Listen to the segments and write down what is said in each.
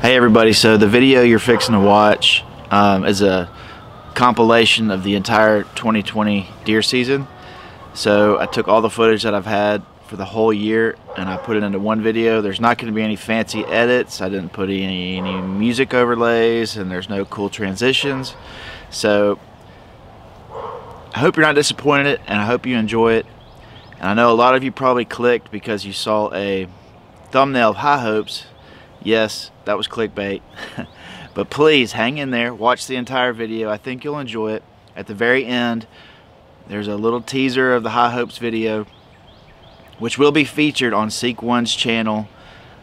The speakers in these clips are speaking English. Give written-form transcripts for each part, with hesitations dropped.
Hey everybody, so the video you're fixing to watch is a compilation of the entire 2020 deer season. So I took all the footage that I've had for the whole year and I put it into one video. There's not going to be any fancy edits. I didn't put any music overlays, and there's no cool transitions. So I hope you're not disappointed and I hope you enjoy it. And I know a lot of you probably clicked because you saw a thumbnail of high hopes. Yes, that was clickbait. But please hang in there, watch the entire video. I think you'll enjoy it. At the very end, there's a little teaser of the high hopes video, which will be featured on SeekOne's channel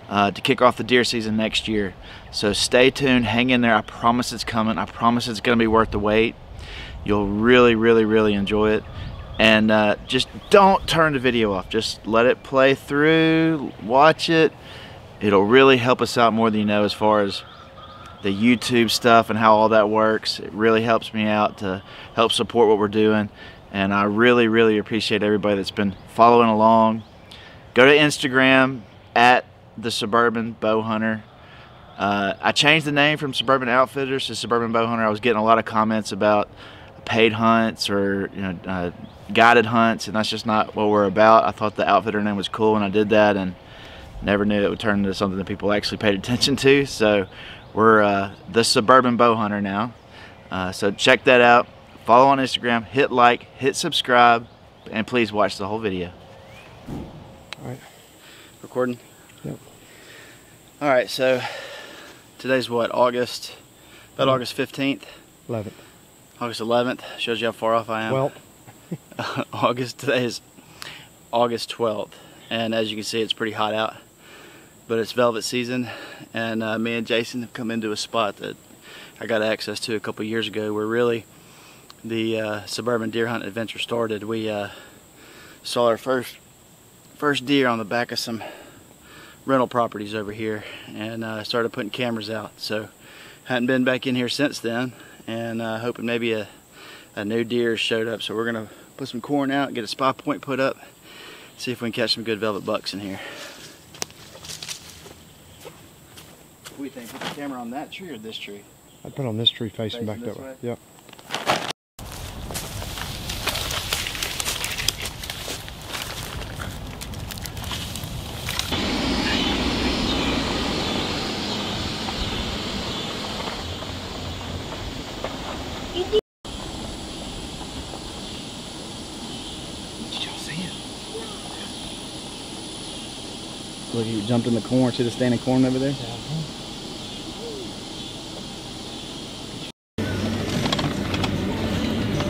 to kick off the deer season next year. So stay tuned, hang in there. I promise it's coming. I promise it's going to be worth the wait. You'll really enjoy it. And just don't turn the video off. Just let it play through, watch it. It'll really help us out more than you know as far as the YouTube stuff and how all that works. It really helps me out to help support what we're doing. And I really appreciate everybody that's been following along. Go to Instagram at the Suburban Bowhunter. I changed the name from Suburban Outfitters to Suburban Bowhunter. I was getting a lot of comments about paid hunts or guided hunts, and that's just not what we're about. I thought the outfitter name was cool when I did that, and never knew it would turn into something that people actually paid attention to. So we're the Suburban Bowhunter now. So check that out. Follow on Instagram, hit like, hit subscribe, and please watch the whole video. All right. Recording? Yep. All right, so today's what, August 15th? 11th. August 11th. Shows you how far off I am. Well. Today is August 12th. And as you can see, it's pretty hot out. But it's velvet season, and me and Jason have come into a spot that I got access to a couple years ago where really the suburban deer hunt adventure started. We saw our first deer on the back of some rental properties over here, and started putting cameras out. So hadn't been back in here since then, and hoping maybe a new deer showed up. So we're gonna put some corn out, get a spy point put up, see if we can catch some good velvet bucks in here. What do you think? Put the camera on that tree or this tree? I'd put on this tree facing back that way. Yep. Look, he jumped in the corn. See the standing corn over there?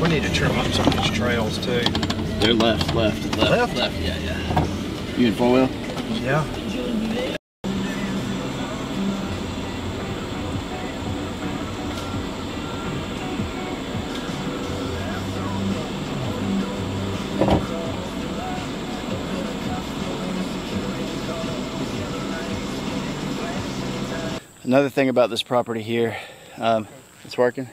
We need to trim up some of these trails too. They're left. Yeah. You in 4-wheel? Yeah. Another thing about this property here, it's working,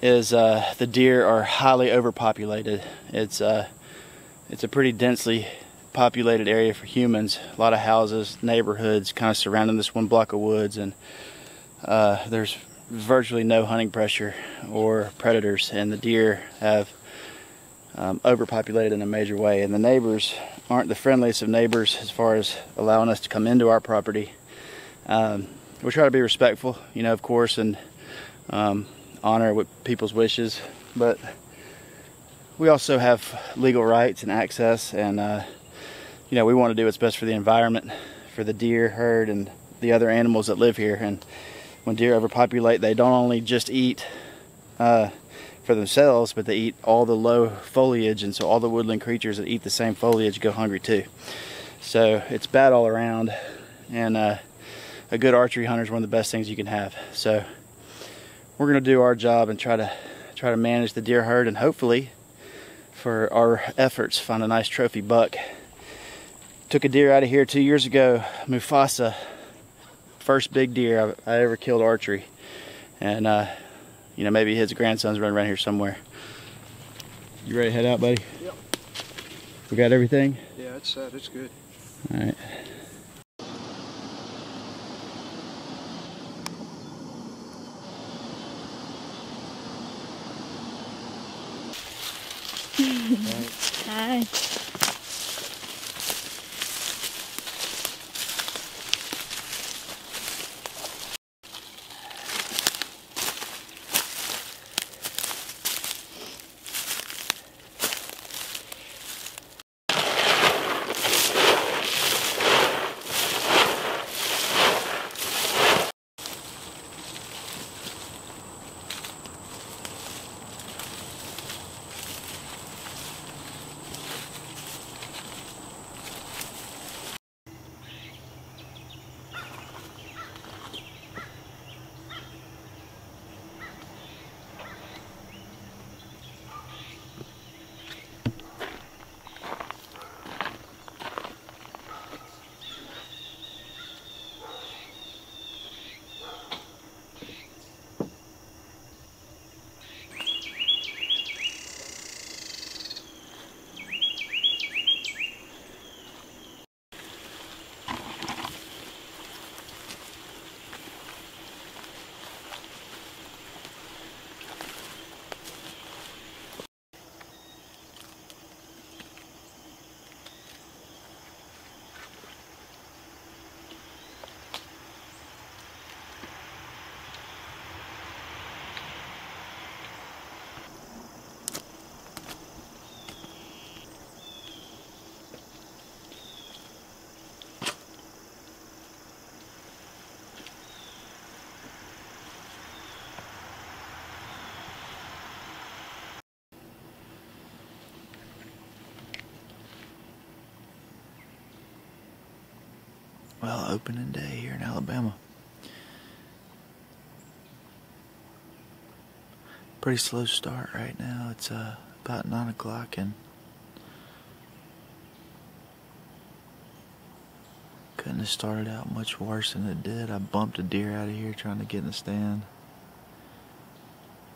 is the deer are highly overpopulated. It's a pretty densely populated area for humans. A lot of houses, neighborhoods kind of surrounding this one block of woods, and there's virtually no hunting pressure or predators, and the deer have overpopulated in a major way. And the neighbors aren't the friendliest of neighbors as far as allowing us to come into our property. We try to be respectful, you know, of course, and honor what people's wishes, but we also have legal rights and access, and you know, we want to do what's best for the environment, for the deer herd and the other animals that live here. And when deer overpopulate, they don't only just eat for themselves, but they eat all the low foliage, and so all the woodland creatures that eat the same foliage go hungry too. So it's bad all around, and a good archery hunter is one of the best things you can have. So we're going to do our job and try to manage the deer herd, and hopefully for our efforts find a nice trophy buck. Took a deer out of here 2 years ago, Mufasa, first big deer I ever killed archery, and you know, maybe his grandson's running around here somewhere. You ready to head out, buddy? Yep. We got everything? Yeah, it's good. All right. Bye. Well, opening day here in Alabama. Pretty slow start right now. It's about 9 o'clock and couldn't have started out much worse than it did. I bumped a deer out of here trying to get in the stand.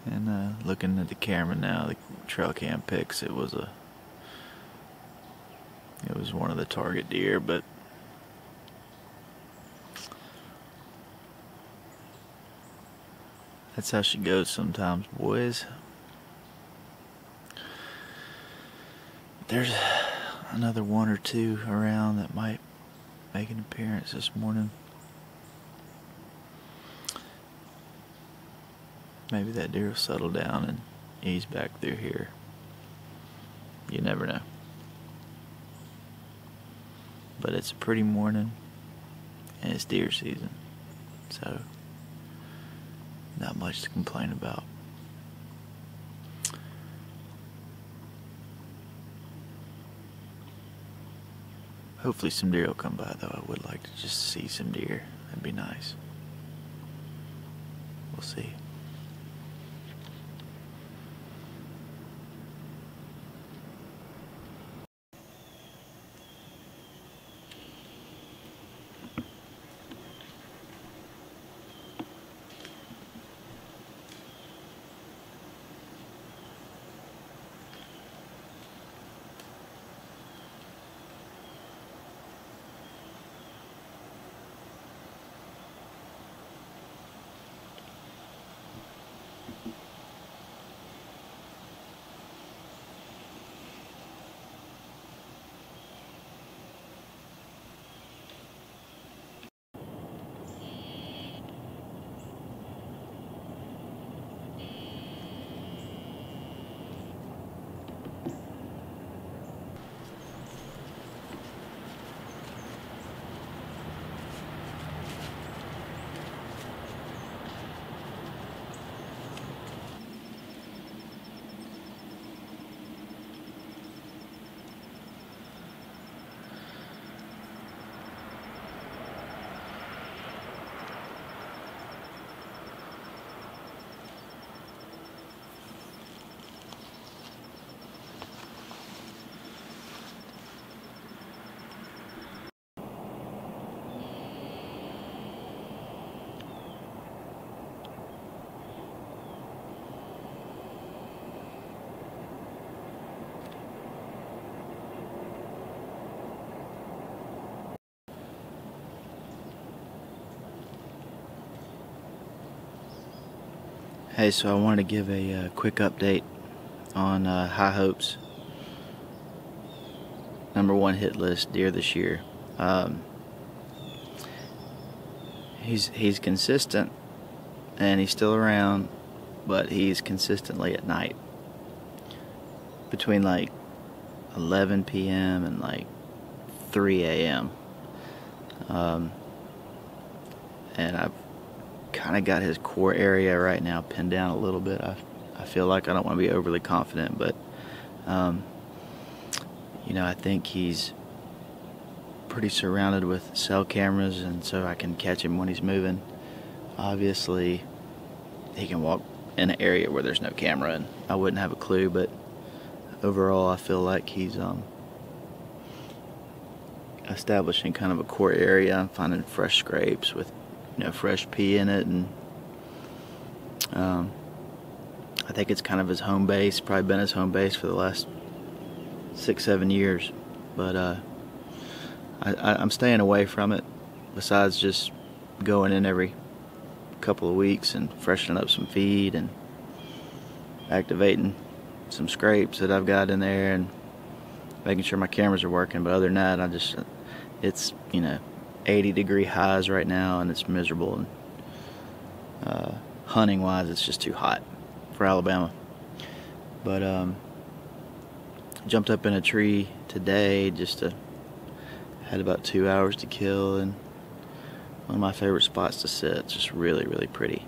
And looking at the camera now, the trail cam pics, it was one of the target deer, but that's how she goes sometimes, boys. There's another one or two around that might make an appearance this morning. Maybe that deer will settle down and ease back through here. You never know. But it's a pretty morning and it's deer season, so not much to complain about. Hopefully some deer will come by, though. I would like to just see some deer. That'd be nice. We'll see. Hey, so I wanted to give a quick update on High Hopes. #1 hit list deer this year. He's consistent and he's still around, but he's consistently at night between like 11 p.m. and like 3 a.m. And I've kind of got his core area right now pinned down a little bit. I feel like I don't want to be overly confident, but you know, I think he's pretty surrounded with cell cameras, and so I can catch him when he's moving. Obviously, he can walk in an area where there's no camera, and I wouldn't have a clue, but overall, I feel like he's establishing kind of a core area. I'm finding fresh scrapes with, you know, fresh pee in it, and I think it's kind of his home base. Probably been his home base for the last 6-7 years, but I'm staying away from it. Besides just going in every couple of weeks and freshening up some feed and activating some scrapes that I've got in there and making sure my cameras are working. But other than that, it's, you know, 80-degree highs right now, and it's miserable, and hunting wise it's just too hot for Alabama. But jumped up in a tree today, had about 2 hours to kill, and one of my favorite spots to sit. It's just really, really pretty.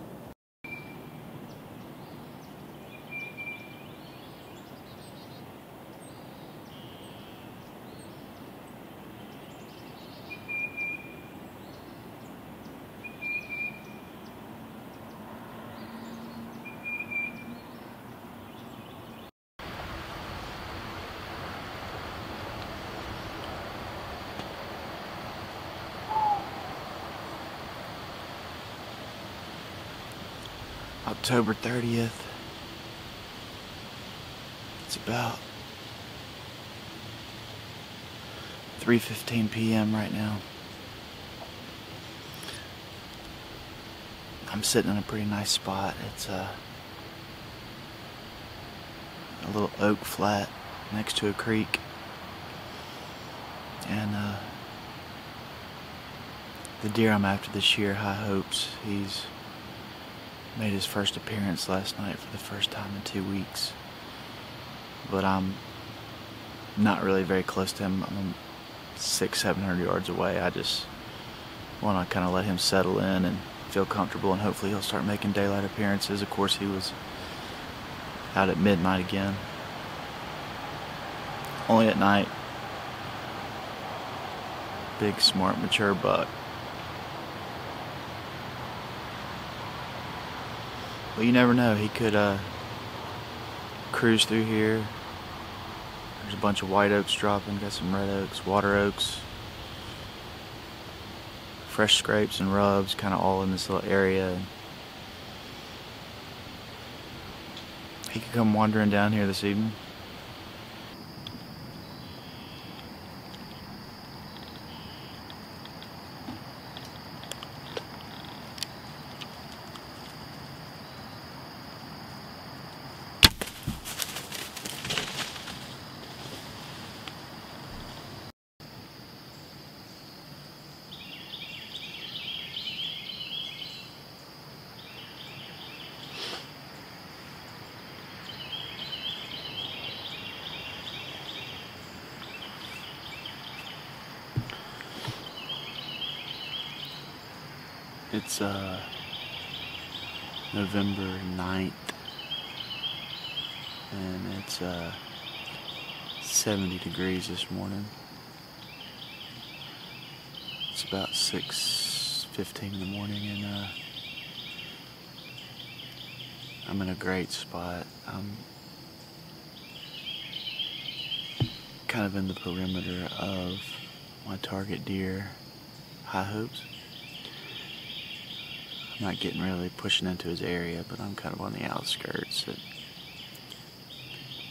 October 30th. It's about 3:15 p.m. right now. I'm sitting in a pretty nice spot. It's a little oak flat next to a creek, and the deer I'm after this year, High Hopes, he's made his first appearance last night for the first time in 2 weeks. But I'm not really very close to him. I'm 600-700 yards away. I just want to kind of let him settle in and feel comfortable, and hopefully he'll start making daylight appearances. Of course, he was out at midnight again. Only at night. Big, smart, mature buck. Well, you never know. He could cruise through here. There's a bunch of white oaks dropping. Got some red oaks, water oaks, fresh scrapes and rubs, kind of all in this little area. He could come wandering down here this evening. It's November 9th, and it's 70 degrees this morning. It's about 6:15 in the morning, and I'm in a great spot. I'm kind of in the perimeter of my target deer, High Hopes. I'm not getting really pushing into his area, but I'm kind of on the outskirts.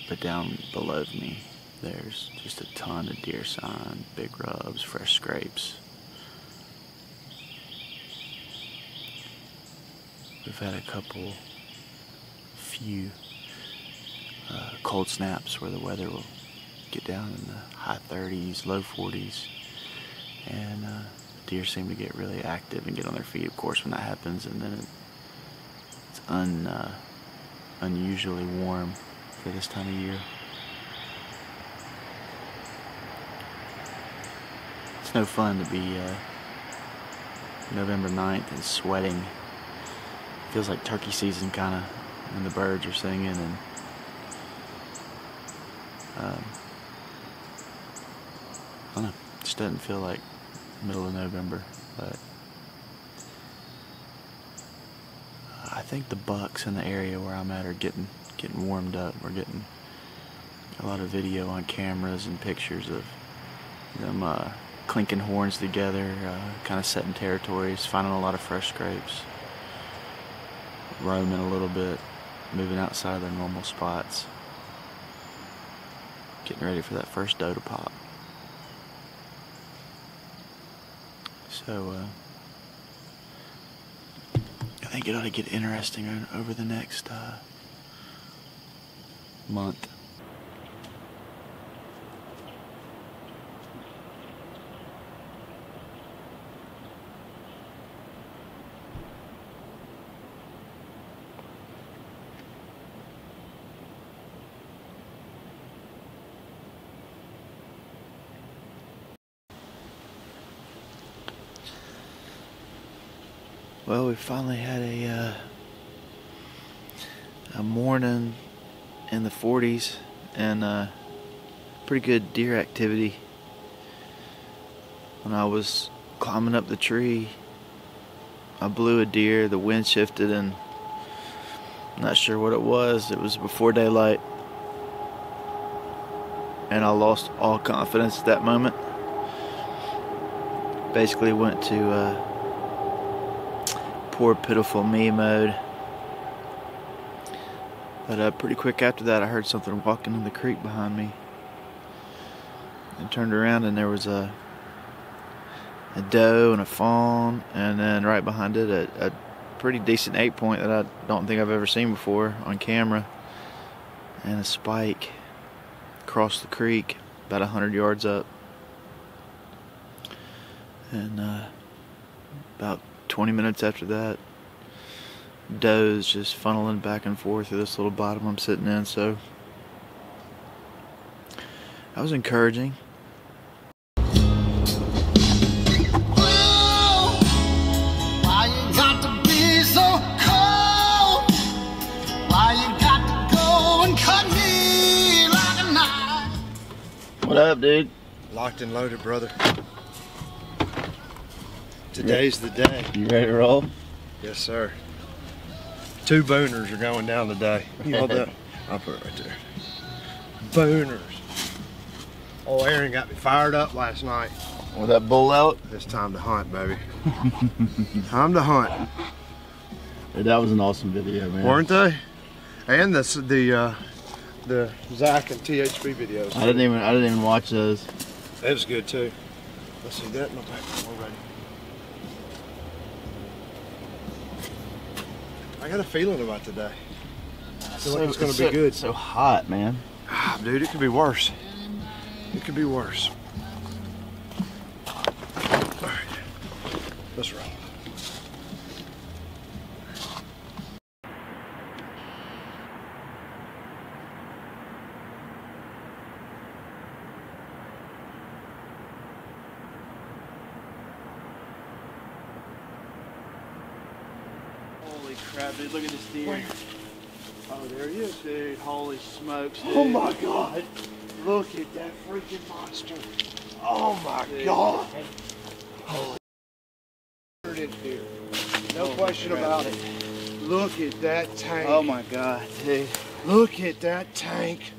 But down below me, there's just a ton of deer sign, big rubs, fresh scrapes. We've had a few cold snaps where the weather will get down in the high 30s, low 40s, and deer seem to get really active and get on their feet, of course, when that happens, and then it's unusually warm for this time of year. It's no fun to be November 9th and sweating. Feels like turkey season kind of when the birds are singing, and I don't know, just doesn't feel like middle of November, but I think the bucks in the area where I'm at are getting warmed up. We're getting a lot of video on cameras and pictures of them clinking horns together, kind of setting territories, finding a lot of fresh scrapes, roaming a little bit, moving outside of their normal spots, getting ready for that first doe to pop. So I think it ought to get interesting over the next month. Well, we finally had a morning in the 40s and pretty good deer activity. When I was climbing up the tree, I blew a deer, the wind shifted, and I'm not sure what it was. It was before daylight, and I lost all confidence at that moment. Basically went to poor pitiful me mode. But pretty quick after that I heard something walking in the creek behind me. I turned around and there was a doe and a fawn, and then right behind it a pretty decent 8-point that I don't think I've ever seen before on camera, and a spike across the creek about 100 yards up. And about 20 minutes after that, does just funneling back and forth through this little bottom I'm sitting in, so that was encouraging. What up, dude? Locked and loaded, brother. Today's the day. You ready to roll? Yes, sir. 2 booners are going down today. You hold that? I'll put it right there. Booners. Oh, Aaron got me fired up last night. With that bull out? It's time to hunt, baby. Time to hunt. Dude, that was an awesome video, man. Weren't they? And the Zach and THB videos. I didn't even watch those. That was good too. Let's see that in the back. We're ready. I got a feeling about today. I feel like it's going to be good. It's so hot, man. Ah, dude, it could be worse. It could be worse. All right, let's roll. Holy crap, dude, look at this deer. Wait. Oh, there he is. Dude, holy smokes, dude. Oh my God. Look at that freaking monster. Oh my God. Holy deer. No question about it. Look at that tank. Oh my God, dude. Look at that tank.